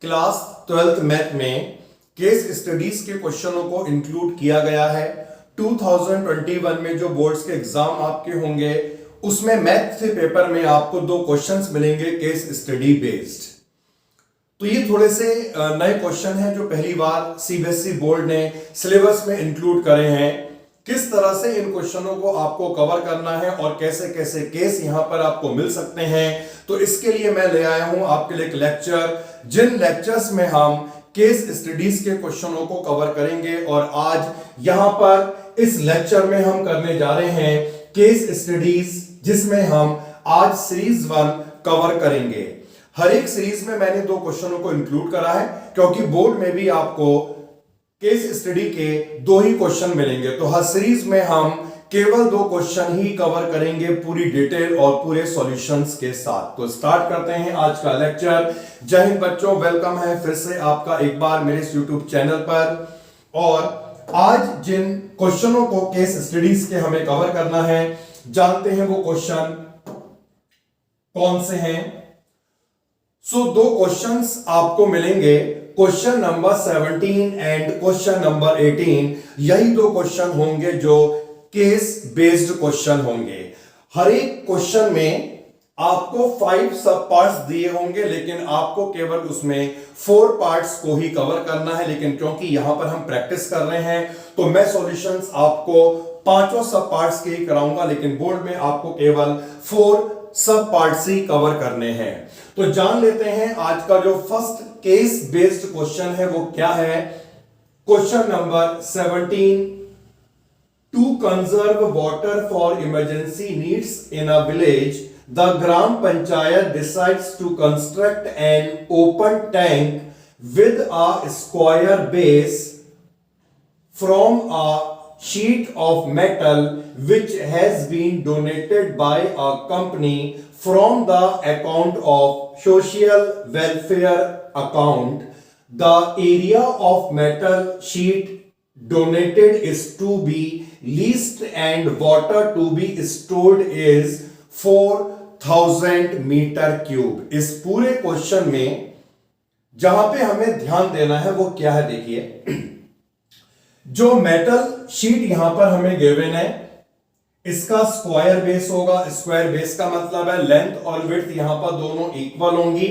Class 12th math में case studies के क्वेश्चनों को इंक्लूड किया गया है। 2021 में जो बोर्ड्स के एग्जाम आपके होंगे उसमें मैथ से पेपर में आपको 2 क्वेश्चंस मिलेंगे केस स्टडी बेस्ड। तो ये थोड़े से नए क्वेश्चन हैं जो पहली बार सीबीएसई बोर्ड ने सिलेबस में इंक्लूड करे हैं। किस तरह से इन क्वेश्चनों को आपको कवर करना है और कैसे कैसे केस यहां पर आपको मिल सकते हैं, तो इसके लिए मैं ले आया हूं आपके लिए एक लेक्चर, जिन लेक्चर्स में हम केस स्टडीज के क्वेश्चनों को कवर करेंगे। और आज यहां पर इस लेक्चर में हम करने जा रहे हैं केस स्टडीज, जिसमें हम आज सीरीज 1 कवर करेंगे। हर एक सीरीज में मैंने 2 क्वेश्चनों को इंक्लूड करा है क्योंकि बोर्ड में भी आपको केस स्टडी के 2 ही क्वेश्चन मिलेंगे। तो हर सीरीज में हम केवल 2 क्वेश्चन ही कवर करेंगे पूरी डिटेल और पूरे सॉल्यूशंस के साथ। तो स्टार्ट करते हैं आज का लेक्चर। जय हिंद बच्चों, वेलकम है फिर से आपका एक बार मेरे इस यूट्यूब चैनल पर। और आज जिन क्वेश्चनों को केस स्टडीज के हमें कवर करना है, जानते हैं वो क्वेश्चन कौन से हैं। 2 क्वेश्चंस आपको मिलेंगे, question number 17 and question number 18। यही 2 क्वेश्चन होंगे जो केस बेस्ड क्वेश्चन होंगे। हर एक क्वेश्चन में आपको 5 सब पार्ट्स दिए होंगे, लेकिन आपको केवल उसमें 4 पार्ट्स को ही कवर करना है। लेकिन क्योंकि यहां पर हम प्रैक्टिस कर रहे हैं तो मैं सॉल्यूशंस आपको 5 सब पार्ट्स के ही कराऊंगा, लेकिन बोर्ड में आपको केवल 4 सब पार्ट्स ही कवर करने हैं। तो जान लेते हैं आज का जो फर्स्ट केस बेस्ड क्वेश्चन है वो क्या है। Question number 17, to conserve water for emergency needs in a village, the gram panchayat decides to construct an open tank with a square base from a sheet of metal which has been donated by a company from the account of social welfare account. The area of metal sheet donated is to be leased and water to be stored is 4000 metre cube. इस पूरे question में जहां पे हमें ध्यान देना है वो क्या है, देखिए जो मेटल शीट यहां पर हमें गिवन है इसका स्क्वायर बेस होगा। स्क्वायर बेस का मतलब है लेंथ और विड्थ यहां पर दोनों इक्वल होंगी।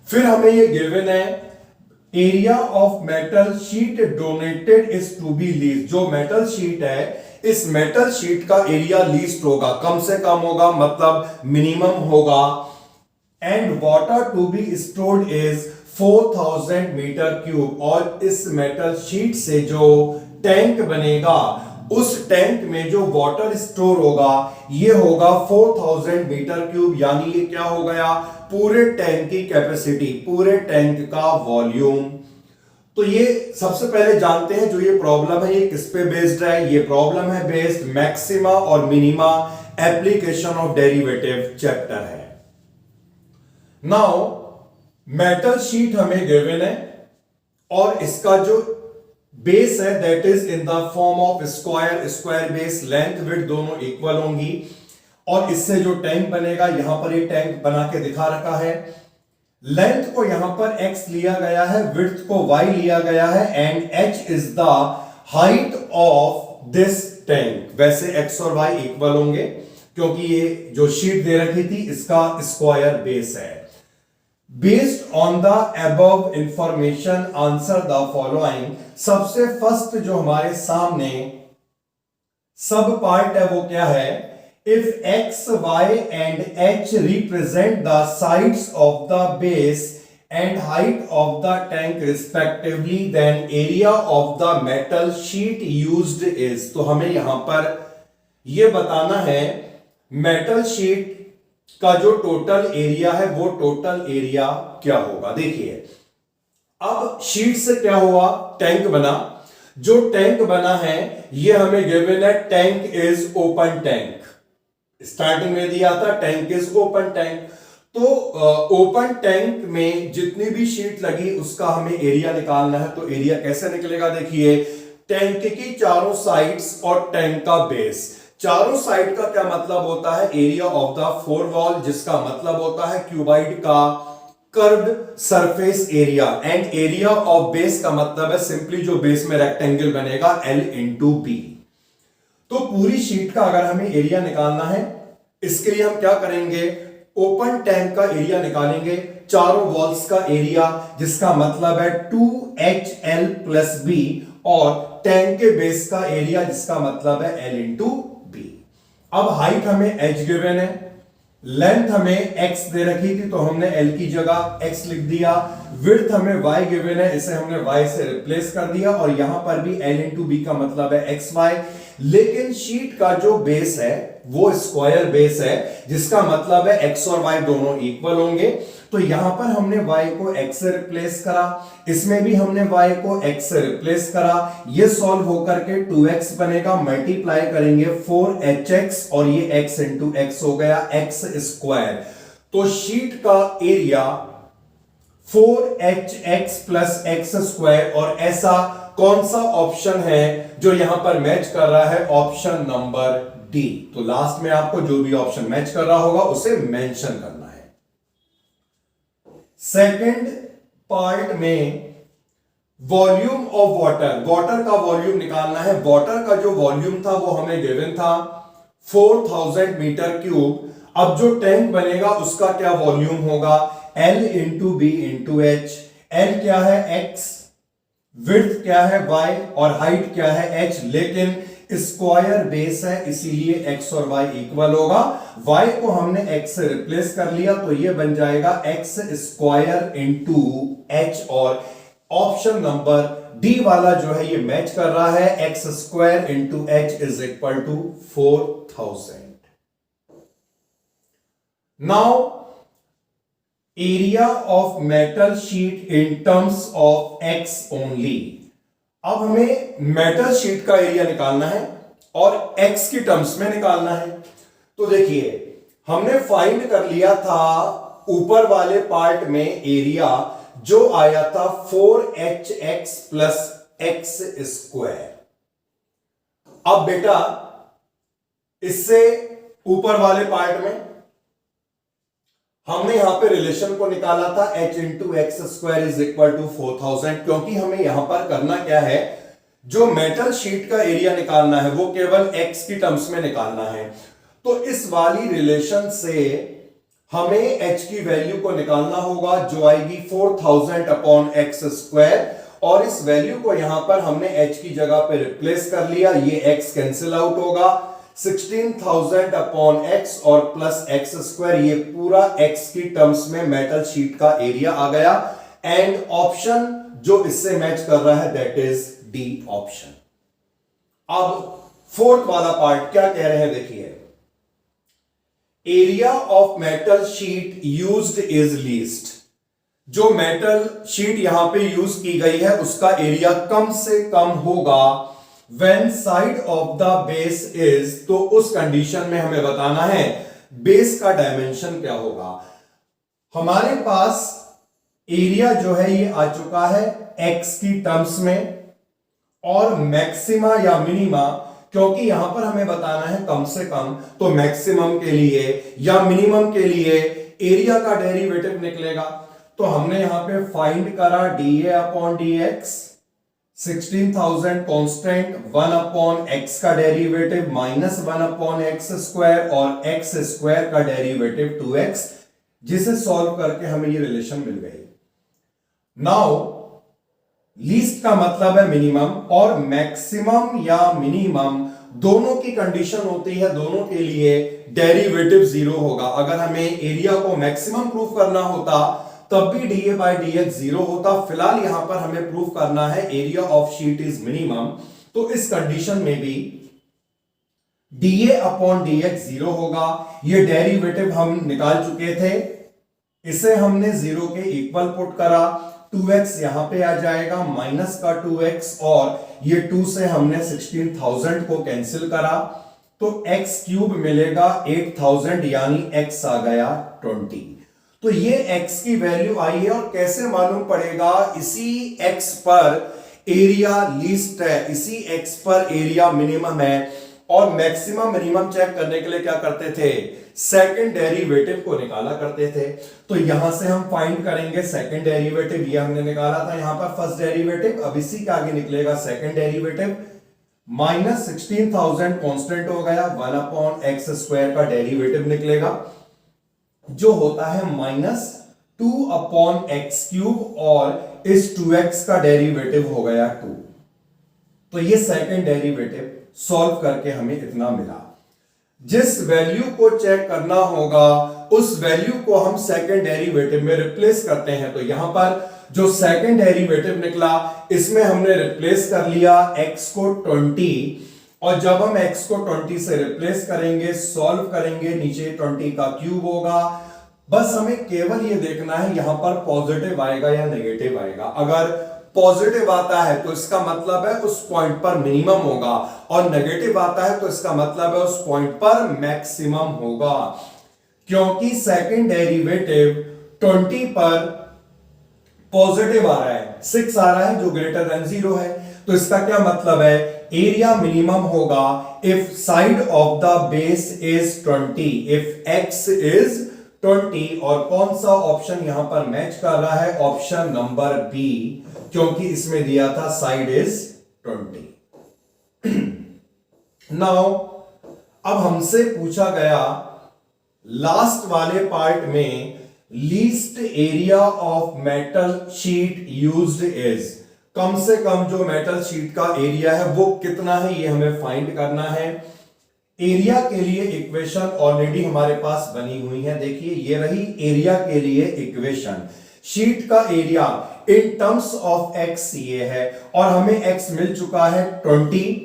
फिर हमें ये गिवन है area of metal sheet donated is to be least. जो मेटल शीट है इस मेटल शीट का एरिया लीस्ट होगा, कम से कम होगा, मतलब मिनिमम होगा। And water to be stored is 4000 metre cube. और इस मेटल शीट से जो टैंक बनेगा उस टैंक में जो वाटर स्टोर होगा ये होगा 4000 मीटर क्यूब। यानी ये क्या हो गया, पूरे टैंक की कैपेसिटी, पूरे टैंक का वॉल्यूम। तो ये सबसे पहले जानते हैं जो ये प्रॉब्लम है ये किस पे बेस्ड है। ये प्रॉब्लम है बेस्ड मैक्सिमा और minima application of derivative chapter है। नाउ मेटल शीट हमें गिवन है और इसका जो बेस है that is in the form of square. Square base, length width दोनों इक्वल होंगी। और इससे जो टैंक बनेगा, यहां पर ये टैंक बना के दिखा रखा है। लेंथ को यहां पर x लिया गया है, विड्थ को y लिया गया है, and h is the height of this tank. वैसे x और y इक्वल होंगे क्योंकि ये जो शीट दे रखी थी इसका स्क्वायर बेस है। Based on the above information, answer the following. सबसे फर्स्ट जो हमारे सामने सब पार्ट है वो क्या है, if x, y and h represent the sides of the base and height of the tank respectively, then area of the metal sheet used is। तो हमें यहां पर यह बताना है मेटल शीट का जो टोटल एरिया है वो टोटल एरिया क्या होगा। देखिए अब शीट से क्या हुआ, टैंक बना। जो टैंक बना है ये हमें गिवन है tank is open tank. Starting में दिया था टैंक इज ओपन टैंक। तो ओपन टैंक में जितनी भी शीट लगी उसका हमें एरिया निकालना है। तो एरिया कैसे निकलेगा, देखिए टैंक की चारों साइड्स और टैंक का बेस। चारों साइड का क्या मतलब होता है, एरिया ऑफ द 4 वॉल, जिसका मतलब होता है क्यूबाइड का curved surface area and area of base का मतलब है सिंपली जो बेस में रेक्टेंगल बनेगा L इंटू बी। तो पूरी शीट का अगर हमें एरिया निकालना है, इसके लिए हम क्या करेंगे, ओपन टैंक का एरिया निकालेंगे, चारों वॉल्स का एरिया, जिसका मतलब है 2HL प्लस बी, और टैंक के बेस का एरिया जिसका मतलब है L इंटू बी। अब हाइट हमें h गिवन है, लेंथ हमें x दे रखी थी तो हमने L की जगह x लिख दिया, विड्थ हमें y गिवन है, इसे हमने y से रिप्लेस कर दिया, और यहां पर भी L इंटू बी का मतलब है xy। लेकिन शीट का जो बेस है वो स्क्वायर बेस है, जिसका मतलब है x और y दोनों इक्वल होंगे। तो यहां पर हमने y को x से रिप्लेस करा, इसमें भी हमने y को x से रिप्लेस करा, ये सॉल्व होकर के 2x बनेगा, मल्टीप्लाई करेंगे 4hx और ये x इंटू x हो गया x स्क्वायर। तो शीट का area 4hx plus x square, और ऐसा कौन सा ऑप्शन है जो यहां पर मैच कर रहा है, ऑप्शन नंबर डी। तो लास्ट में आपको जो भी ऑप्शन मैच कर रहा होगा उसे मेंशन करना है। सेकंड पार्ट में वॉल्यूम ऑफ वाटर, वाटर का वॉल्यूम निकालना है। वाटर का जो वॉल्यूम था वो हमें गिवन था 4000 मीटर क्यूब। अब जो टैंक बनेगा उसका क्या वॉल्यूम होगा, L into B into H. L क्या है x, विड्थ क्या है y, और हाइट क्या है h। लेकिन स्क्वायर बेस है इसीलिए x और y इक्वल होगा। y को हमने x से रिप्लेस कर लिया तो ये बन जाएगा x स्क्वायर इंटू h, और ऑप्शन नंबर डी वाला जो है ये मैच कर रहा है, x square into h is equal to 4000। Now area of metal sheet in terms of x only. अब हमें मेटल शीट का एरिया निकालना है और x की टर्म्स में निकालना है। तो देखिए हमने फाइंड कर लिया था ऊपर वाले पार्ट में एरिया जो आया था 4hx प्लस x स्क्वायर। अब बेटा इससे ऊपर वाले पार्ट में हमने यहां पे रिलेशन को निकाला था h into X square is equal to 4000, क्योंकि हमें यहां पर करना क्या है, जो मेटल शीट का एरिया निकालना है वो केवल x की टर्म्स में निकालना है। तो इस वाली रिलेशन से हमें h की वैल्यू को निकालना होगा जो आएगी 4000 अपॉन एक्स स्क्वायर, और इस वैल्यू को यहां पर हमने h की जगह पे रिप्लेस कर लिया, ये x कैंसिल आउट होगा, 16000 अपॉन x और प्लस एक्स स्क्वायर, ये पूरा x की टर्म्स में मेटल शीट का एरिया आ गया। एंड ऑप्शन जो इससे मैच कर रहा है दैट इज डी ऑप्शन। अब फोर्थ वाला पार्ट क्या कह रहे हैं, देखिए area of metal sheet used is least. जो मेटल शीट यहां पे यूज की गई है उसका एरिया कम से कम होगा when side of the base is, तो उस कंडीशन में हमें बताना है बेस का डायमेंशन क्या होगा। हमारे पास एरिया जो है ये आ चुका है x की टर्म्स में, और मैक्सिमा या मिनिमा, क्योंकि यहां पर हमें बताना है कम से कम, तो मैक्सिमम के लिए या मिनिमम के लिए एरिया का डेरिवेटिव निकलेगा। तो हमने यहां पे फाइंड करा dA upon dx, 16000 constant, 1 upon x का derivative minus 1 upon x square, और x स्क्वायर का डेरिवेटिव 2x, जिसे सॉल्व करके हमें ये रिलेशन मिल गई। नाउ लीस्ट का मतलब है मिनिमम, और मैक्सिमम या मिनिमम दोनों की कंडीशन होती है, दोनों के लिए डेरिवेटिव 0 होगा। अगर हमें एरिया को मैक्सिमम प्रूफ करना होता तब भी dA बाई dx 0 होता। फिलहाल यहां पर हमें प्रूफ करना है area of sheet is minimum, तो इस कंडीशन में भी dA अपॉन dx 0 होगा। ये डेरिवेटिव हम निकाल चुके थे, इसे हमने 0 के इक्वल पुट करा, 2x यहां पे आ जाएगा, माइनस का 2x, और ये 2 से हमने 16000 को कैंसिल करा तो x क्यूब मिलेगा 8000, यानी x आ गया 20। तो ये x की वैल्यू आई है, और कैसे मालूम पड़ेगा, इसी x पर एरिया लीस्ट है, इसी x पर एरिया मिनिमम है। और मैक्सिमम मिनिमम चेक करने के लिए क्या करते थे, सेकंड डेरिवेटिव को निकाला करते थे। तो यहां से हम फाइंड करेंगे सेकंड डेरिवेटिव, ये हमने निकाला था यहां पर फर्स्ट डेरिवेटिव, अब इसी के आगे निकलेगा सेकंड डेरिवेटिव। माइनस 16,000 कांस्टेंट हो गया, 1/x² का डेरिवेटिव निकलेगा जो होता है -2/x³ और इस 2x का डेरिवेटिव हो गया 2। तो ये सेकंड डेरिवेटिव सॉल्व करके हमें इतना मिला। जिस वैल्यू को चेक करना होगा उस वैल्यू को हम सेकंड डेरिवेटिव में रिप्लेस करते हैं। तो यहां पर जो सेकंड डेरिवेटिव निकला इसमें हमने रिप्लेस कर लिया x को 20, और जब हम x को 20 से रिप्लेस करेंगे, सॉल्व करेंगे, नीचे 20 का क्यूब होगा। बस हमें केवल ये देखना है यहां पर पॉजिटिव आएगा या नेगेटिव आएगा। अगर पॉजिटिव आता है तो इसका मतलब है उस पॉइंट पर मिनिमम होगा, और नेगेटिव आता है तो इसका मतलब है उस पॉइंट पर मैक्सिमम होगा। क्योंकि सेकंड डेरिवेटिव 20 पर पॉजिटिव आ रहा है, 6 आ रहा है जो ग्रेटर देन 0 है, तो इसका क्या मतलब है, एरिया मिनिमम होगा if side of the base is 20, if x is 20। और कौन सा ऑप्शन यहां पर मैच कर रहा है, ऑप्शन नंबर बी, क्योंकि इसमें दिया था साइड इज 20। नाउ अब हमसे पूछा गया लास्ट वाले पार्ट में least area of metal sheet used is, कम से कम जो मेटल शीट का एरिया है वो कितना है, ये हमें फाइंड करना है। एरिया के लिए इक्वेशन ऑलरेडी हमारे पास बनी हुई है, देखिए ये रही एरिया के लिए इक्वेशन। शीट का area in terms of x ये है, और हमें एक्स मिल चुका है 20,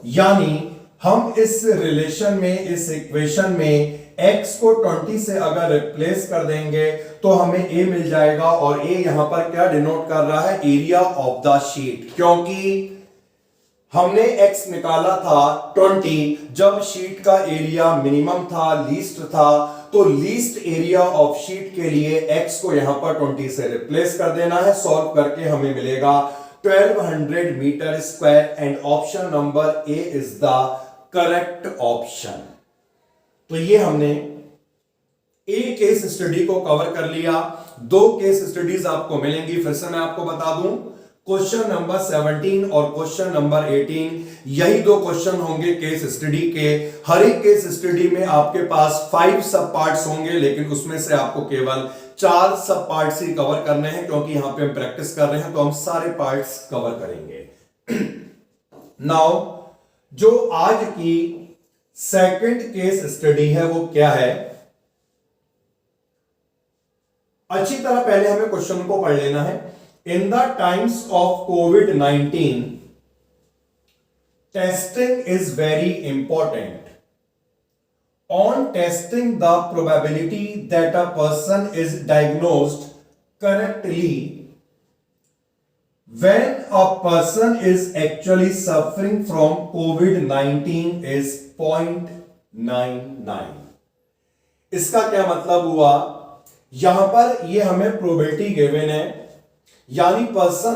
यानी हम इस रिलेशन में, इस इक्वेशन में x को 20 से अगर रिप्लेस कर देंगे तो हमें a मिल जाएगा, और a यहां पर क्या डिनोट कर रहा है, एरिया ऑफ द शीट। क्योंकि हमने x निकाला था 20 जब शीट का एरिया मिनिमम था, लीस्ट था, तो लीस्ट एरिया ऑफ शीट के लिए x को यहां पर 20 से रिप्लेस कर देना है। सॉल्व करके हमें मिलेगा 1200 metre square, and option number A is the correct option. तो ये हमने एक केस स्टडी को कवर कर लिया। 2 केस स्टडीज आपको मिलेंगी, फिर से मैं आपको बता दूं, क्वेश्चन नंबर 17 और क्वेश्चन नंबर 18, यही 2 क्वेश्चन होंगे केस स्टडी के। हर एक केस स्टडी में आपके पास 5 सब पार्ट्स होंगे, लेकिन उसमें से आपको केवल 4 सब पार्ट्स ही कवर करने हैं, क्योंकि यहां पे हम प्रैक्टिस कर रहे हैं तो हम सारे पार्ट्स कवर करेंगे। नाउ जो आज की सेकंड केस स्टडी है वो क्या है, अच्छी तरह पहले हमें क्वेश्चन को पढ़ लेना है। In the times of covid testing is very important. On testing the probability that a person is diagnosed correctly when a person is actually suffering from COVID-19 is 0.99। इसका क्या मतलब हुआ, यहां पर ये हमें प्रोबेबिलिटी गिवन है, यानी पर्सन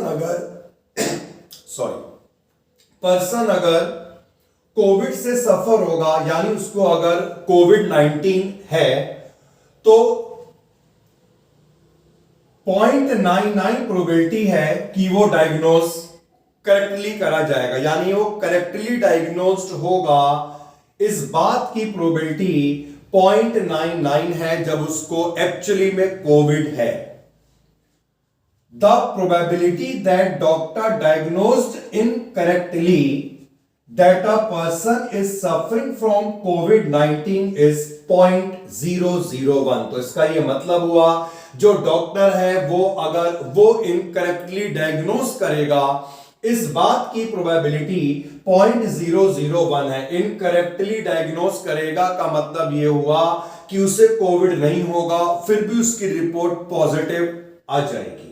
अगर कोविड से सफर होगा, यानी उसको अगर कोविड-19 है, तो 0.99 प्रोबेबिलिटी है कि वो डायग्नोज करेक्टली करा जाएगा, यानी वो करेक्टली डायग्नोज्ड होगा। इस बात की प्रोबेबिलिटी 0.99 है जब उसको एक्चुअली में कोविड है। The probability that doctor diagnosed incorrectly that a person is suffering from covid is 0.001। तो इसका ये मतलब हुआ जो डॉक्टर है वो अगर वो इनकरेक्टली डायग्नोज करेगा, इस बात की प्रोबेबिलिटी 0.001 है। इनकरेक्टली डायग्नोज करेगा का मतलब ये हुआ कि उसे कोविड नहीं होगा, फिर भी उसकी रिपोर्ट पॉजिटिव आ जाएगी।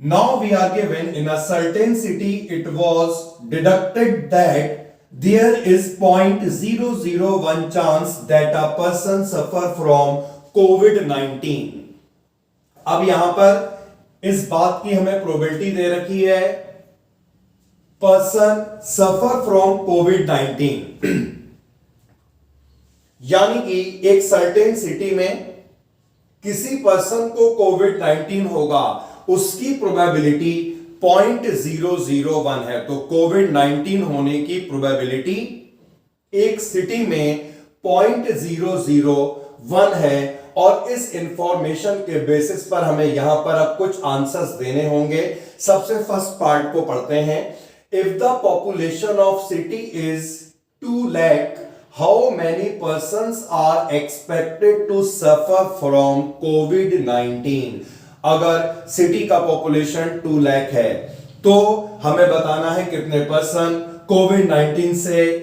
Now we are given in a certain city it was deducted that there is 0.001 chance that a person suffer from COVID-19। अब यहां पर इस बात की हमें प्रोबेबिलिटी दे रखी है पर्सन सफर फ्रॉम कोविड-19, यानी कि एक सर्टेन सिटी में किसी पर्सन को कोविड-19 होगा, उसकी प्रोबेबिलिटी 0.001 है। तो कोविड-19 होने की प्रोबेबिलिटी एक सिटी में 0.001 है। और इस इंफॉर्मेशन के बेसिस पर हमें यहां पर अब कुछ आंसर्स देने होंगे। सबसे फर्स्ट पार्ट को पढ़ते हैं। If the population of city is 2 lakh, how many persons are expected to suffer from कोविड-19? अगर सिटी का पॉपुलेशन 2 लाख है तो हमें बताना है कितने पर्सन कोविड-19 से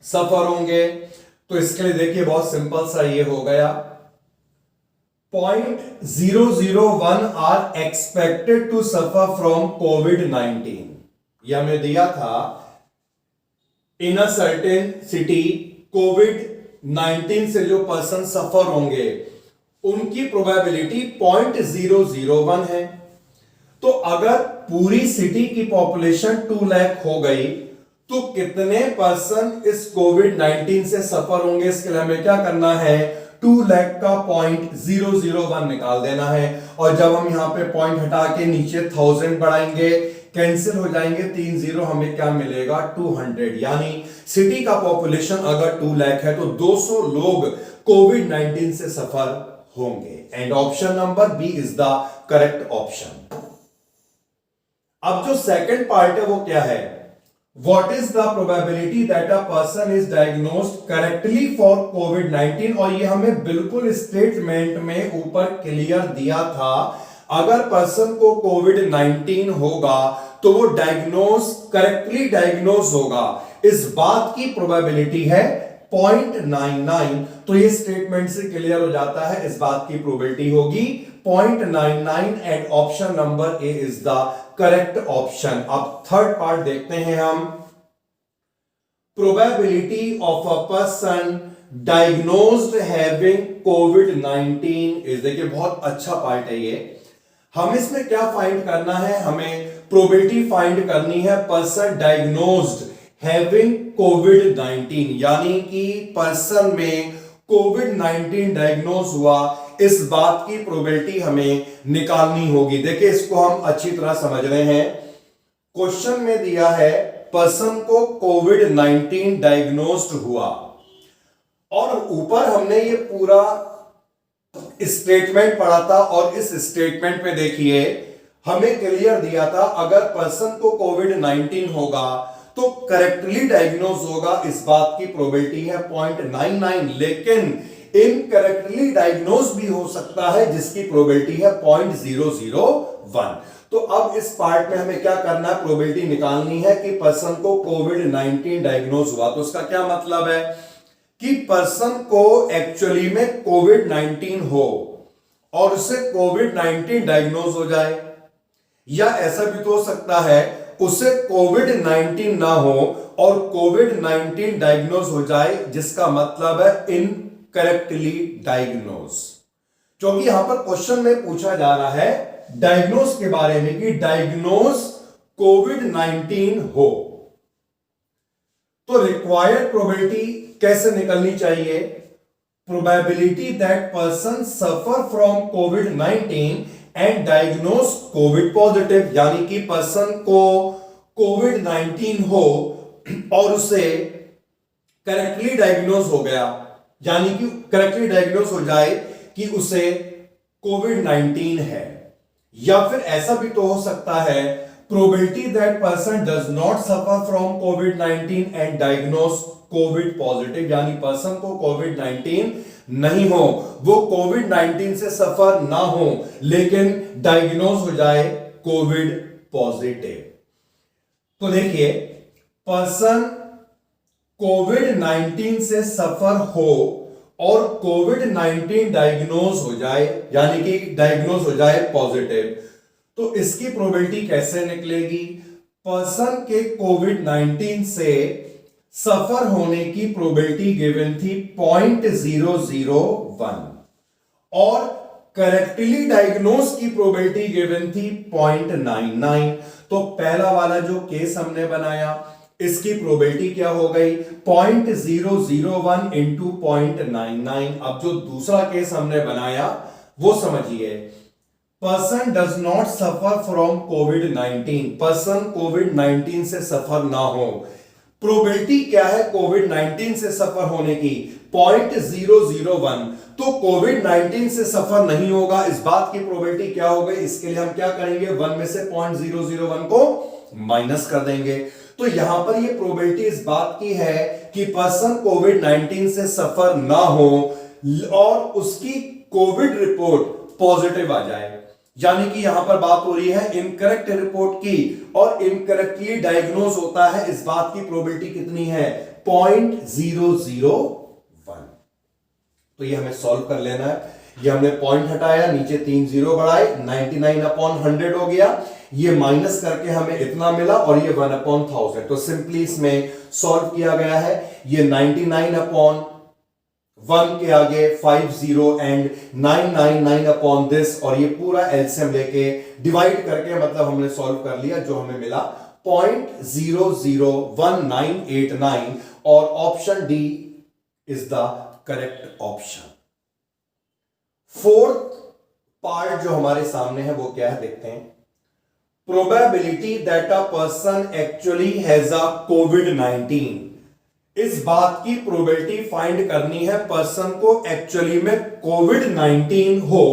सफर होंगे। तो इसके लिए देखिए बहुत सिंपल सा ये हो गया, 0.001 are expected to suffer from कोविड-19। यह हमें दिया था इन अ सर्टेन सिटी कोविड-19 से जो पर्सन सफर होंगे उनकी प्रोबेबिलिटी 0.001 है। तो अगर पूरी सिटी की पॉपुलेशन 2 लाख हो गई तो कितने पर्सन इस कोविड-19 से सफर होंगे? इसके लिए हमें क्या करना है, 2 लाख का 0.001 निकाल देना है। और जब हम यहां पे पॉइंट हटा के नीचे 1000 बढ़ाएंगे, कैंसिल हो जाएंगे 3 0, हमें क्या मिलेगा 200। यानी सिटी का पॉपुलेशन अगर 2 लाख है तो 200 लोग कोविड-19 से सफर होंगे। And option number B is the correct option. अब जो सेकंड पार्ट है वो क्या है, What is the probability that a person is diagnosed correctly for COVID-19? और ये हमें बिल्कुल स्टेटमेंट में ऊपर क्लियर दिया था, अगर पर्सन को कोविड-19 होगा तो वो करेक्टली डायग्नोज होगा, इस बात की प्रोबेबिलिटी है 0.99। तो ये स्टेटमेंट से क्लियर हो जाता है, इस बात की प्रोबेबिलिटी होगी 0.99 and option number A is the correct option. अब थर्ड पार्ट देखते हैं हम। Probability of a person diagnosed having covid is, देखिए बहुत अच्छा पार्ट है ये। हम इसमें क्या फाइंड करना है, हमें प्रोबेबिलिटी फाइंड करनी है पर्सन डायग्नोज्ड हैविंग कोविड-19, यानी कि पर्सन में कोविड-19 डायग्नोज हुआ, इस बात की प्रोबेबिलिटी हमें निकालनी होगी। देखिए इसको हम अच्छी तरह समझ रहे हैं। क्वेश्चन में दिया है पर्सन को कोविड-19 डायग्नोज्ड हुआ और ऊपर हमने ये पूरा स्टेटमेंट पढ़ा था और इस स्टेटमेंट में देखिए हमें क्लियर दिया था अगर पर्सन को कोविड-19 होगा तो करेक्टली डायग्नोज होगा, इस बात की प्रोबेबिलिटी है 0.99। लेकिन इनकरेक्टली डायग्नोज भी हो सकता है जिसकी प्रोबेबिलिटी है 0.001। तो अब इस पार्ट में हमें क्या करना है, प्रोबेबिलिटी निकालनी है कि पर्सन को कोविड-19 डायग्नोज हुआ। तो उसका क्या मतलब है कि पर्सन को एक्चुअली में कोविड-19 हो और उसे कोविड-19 डायग्नोज हो जाए, या ऐसा भी तो हो सकता है उसे कोविड-19 ना हो और कोविड-19 डायग्नोज हो जाए, जिसका मतलब है इनकरेक्टली डायग्नोज। क्योंकि यहां पर क्वेश्चन में पूछा जा रहा है डायग्नोज के बारे में कि डायग्नोज कोविड-19 हो, तो रिक्वायर्ड प्रोबेबिलिटी कैसे निकलनी चाहिए, probability that person suffer from covid and diagnose Covid positive, यानी कि पर्सन को कोविड-19 हो और उसे करेक्टली डायग्नोज हो गया, यानी कि करेक्टली डायग्नोज हो जाए कि उसे कोविड-19 है। या फिर ऐसा भी तो हो सकता है probability that person does not suffer from covid and diagnose Covid positive, यानी पर्सन को कोविड-19 नहीं हो, वो कोविड-19 से सफर ना हो लेकिन डायग्नोज हो जाए कोविड पॉजिटिव। तो देखिए पर्सन कोविड-19 से सफर हो और कोविड-19 डायग्नोज हो जाए, यानी कि डायग्नोज हो जाए पॉजिटिव, तो इसकी प्रोबेबिलिटी कैसे निकलेगी, पर्सन के कोविड-19 से सफर होने की प्रोबेबिलिटी गिवन थी 0.001 और करेक्टली डायग्नोज की प्रोबेबिलिटी गिवन थी 0.99। तो पहला वाला जो केस हमने बनाया इसकी प्रोबेबिलिटी क्या हो गई 0.001 इंटू 0.99। अब जो दूसरा केस हमने बनाया वो समझिए, person does not suffer from covid, person कोविड-19 से सफर ना हो। प्रोबेबिलिटी क्या है कोविड-19 से सफर होने की 0.001। तो कोविड-19 से सफर नहीं होगा, इस बात की प्रोबेबिलिटी क्या हो गई, इसके लिए हम क्या करेंगे 1 में से 0.001 को माइनस कर देंगे। तो यहां पर ये प्रोबेबिलिटी इस बात की है कि पर्सन कोविड-19 से सफर ना हो और उसकी कोविड रिपोर्ट पॉजिटिव आ जाए। यानी कि यहां पर बात हो रही है इनकरेक्ट रिपोर्ट की और इनकरेक्टली डायग्नोज होता है, इस बात की प्रोबेबिलिटी कितनी है 0.001। तो ये हमें सॉल्व कर लेना है। ये हमने पॉइंट हटाया, नीचे 3 जीरो बढ़ाए, 99/100 हो गया। ये माइनस करके हमें इतना मिला और ये 1/1000। तो सिंपली इसमें सॉल्व किया गया है। ये 99/1 के आगे 50 एंड 999 अपॉन दिस, और ये पूरा एलसीएम लेके डिवाइड करके मतलब हमने सॉल्व कर लिया, जो हमें मिला 0.001989। और option D is the correct option. Fourth part जो हमारे सामने है वो क्या है देखते हैं। Probability that a person actually has a कोविड-19। इस बात की प्रोबेबिलिटी फाइंड करनी है पर्सन को एक्चुअली में कोविड-19 हो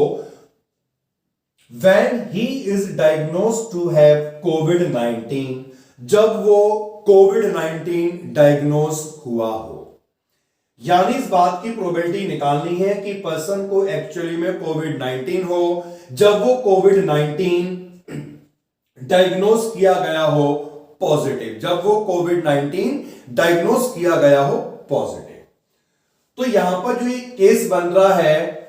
when he is diagnosed to have कोविड-19, जब वो कोविड-19 डायग्नोज हुआ हो। यानी इस बात की प्रोबेबिलिटी निकालनी है कि पर्सन को एक्चुअली में कोविड-19 हो जब वो कोविड-19 डायग्नोज किया गया हो पॉजिटिव, जब वो कोविड-19 डायग्नोज किया गया हो पॉजिटिव। तो यहां पर जो ये केस बन रहा है,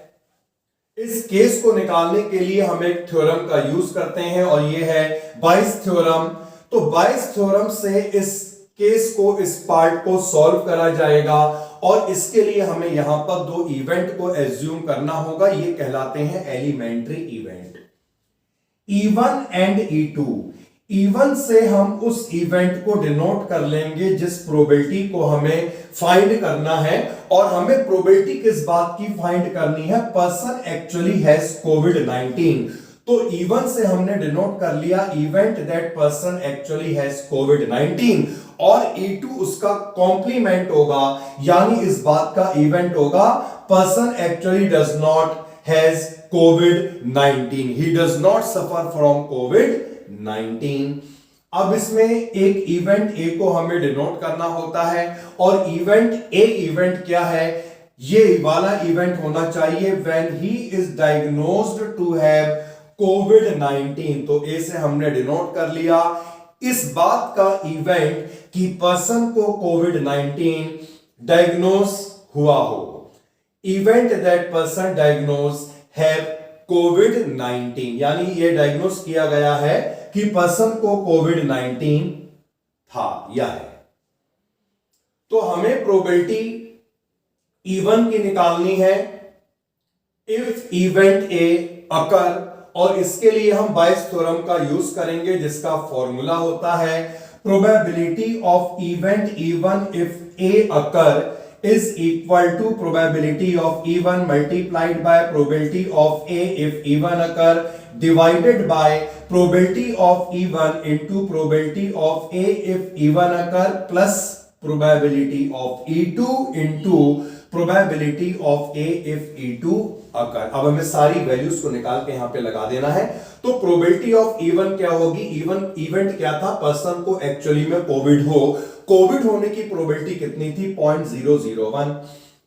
इस केस को निकालने के लिए हम एक थ्योरम का यूज करते हैं और ये है बाइस थ्योरम। तो बाइस थ्योरम से इस केस को, इस पार्ट को सॉल्व करा जाएगा और इसके लिए हमें यहां पर दो इवेंट को एज्यूम करना होगा। ये कहलाते हैं elementary event, E1 and E2। E1 से हम उस इवेंट को डिनोट कर लेंगे जिस प्रोबेबिलिटी को हमें फाइंड करना है, और हमें प्रोबेबिलिटी किस बात की फाइंड करनी है, पर्सन एक्चुअली हैज कोविड-19। तो E1 से हमने डिनोट कर लिया event that person actually has कोविड-19, और E2 उसका कॉम्प्लीमेंट होगा, यानी इस बात का इवेंट होगा person actually does not has covid, he does not suffer from कोविड-19। अब इसमें एक इवेंट ए को हमें डिनोट करना होता है, और इवेंट ए इवेंट क्या है, ये वाला इवेंट होना चाहिए when he is diagnosed to have कोविड-19। तो ए से हमने डिनोट कर लिया इस बात का इवेंट कि पर्सन को कोविड-19 डायग्नोज हुआ हो, event that person diagnose have कोविड-19, यानी ये डायग्नोज किया गया है कि पर्सन को कोविड-19 था या है। तो हमें प्रोबेबिलिटी E1 की निकालनी है इफ इवेंट ए अकर, और इसके लिए हम बाइस थ्योरम का यूज करेंगे जिसका फॉर्मूला होता है probability of event E1 if A occur is equal to probability of E1 multiplied by probability of A if E1 occur divided by probability of E1 into probability of A if E1 occur plus probability of E2 into probability of A if E2 occur। अब हमें सारी values को निकाल के यहां पे लगा देना है। तो प्रोबेबिलिटी ऑफ E1 क्या होगी, E1 इवेंट क्या था, पर्सन को एक्चुअली में कोविड हो, कोविड होने की प्रोबेबिलिटी कितनी थी 0.001।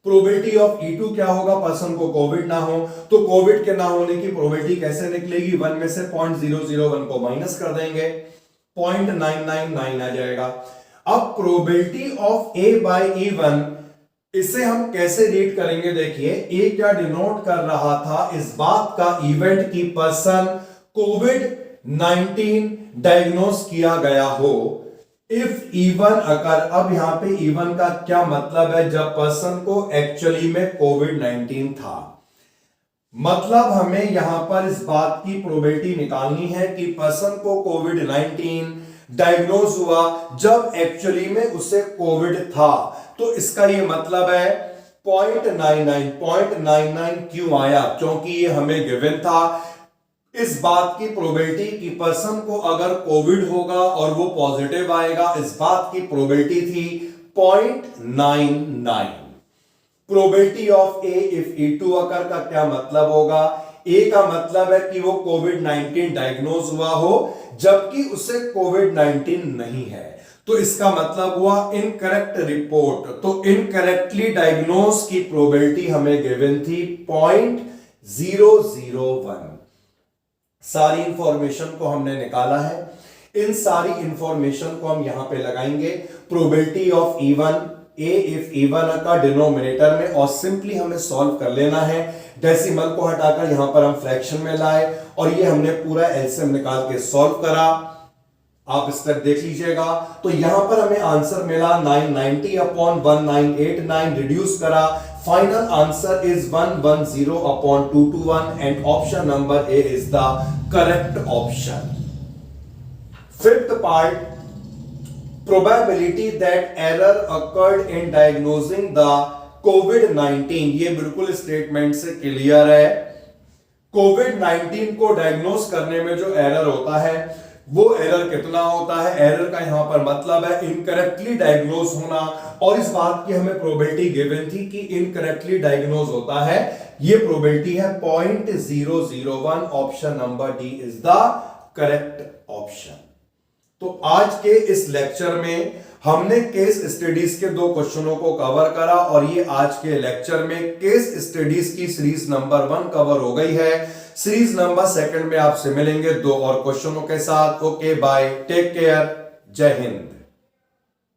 प्रोबेबिलिटी ऑफ E2 क्या होगा, पर्सन को कोविड ना हो, तो कोविड के ना होने की प्रोबेबिलिटी कैसे निकलेगी, 1 में से 0.001 को माइनस कर देंगे, 0.999 आ जाएगा। अब probability of A bye E1, इसे हम कैसे रीड करेंगे, देखिए ए क्या डिनोट कर रहा था, इस बात का इवेंट की पर्सन कोविड-19 डायग्नोज किया गया हो इफ E1 अकर। अब यहां पे E1 का क्या मतलब है, जब पर्सन को एक्चुअली में कोविड-19 था, मतलब हमें यहां पर इस बात की प्रोबेबिलिटी निकालनी है कि पर्सन को कोविड-19 डायग्नोज हुआ जब एक्चुअली में उसे कोविड था। तो इसका ये मतलब है 0.99 क्यों आया? क्योंकि ये हमें गिवन था। इस बात की प्रोबेबिलिटी कि पर्सन को अगर कोविड होगा और वो पॉजिटिव आएगा, इस बात की प्रोबेबिलिटी थी 0.99। Probability of A if E2 अकर का क्या मतलब होगा? ए का मतलब है कि वो कोविड-19 डायग्नोज हुआ हो जबकि उसे कोविड-19 नहीं है, तो इसका मतलब हुआ इनकरेक्ट रिपोर्ट। तो इनकरेक्टली डायग्नोज की प्रोबेबिलिटी हमें गिवन थी 0.001। सारी इंफॉर्मेशन को हमने निकाला है, इन सारी इंफॉर्मेशन को हम यहां पे लगाएंगे probability of E1 A if E1 का डिनोमिनेटर में, और सिंपली हमें सॉल्व कर लेना है। डेसिमल को हटाकर यहां पर हम फ्रैक्शन में लाए और ये हमने पूरा एलसीएम निकाल के सॉल्व करा। आप इस तक देख लीजिएगा। तो यहां पर हमें आंसर मिला 990 अपॉन 1989, रिड्यूस करा, final answer is 110 upon 221 and option number A is the correct option. Fifth part, probability that error occurred in diagnosing the कोविड-19। ये बिल्कुल स्टेटमेंट से क्लियर है। कोविड-19 को डायग्नोज करने में जो एरर होता है वो एरर कितना होता है? एरर का यहां पर मतलब है इनकरेक्टली डायग्नोज होना, और इस बात की हमें प्रोबेबिलिटी गिवन थी कि इनकरेक्टली डायग्नोज होता है। ये प्रोबेबिलिटी है 0.001। Option number D is the correct option. तो आज के इस लेक्चर में हमने केस स्टडीज के 2 क्वेश्चनों को कवर करा, और ये आज के लेक्चर में केस स्टडीज की सीरीज नंबर 1 कवर हो गई है। सीरीज नंबर 2 में आपसे मिलेंगे 2 और क्वेश्चनों के साथ। ओके बाय, टेक केयर, जय हिंद।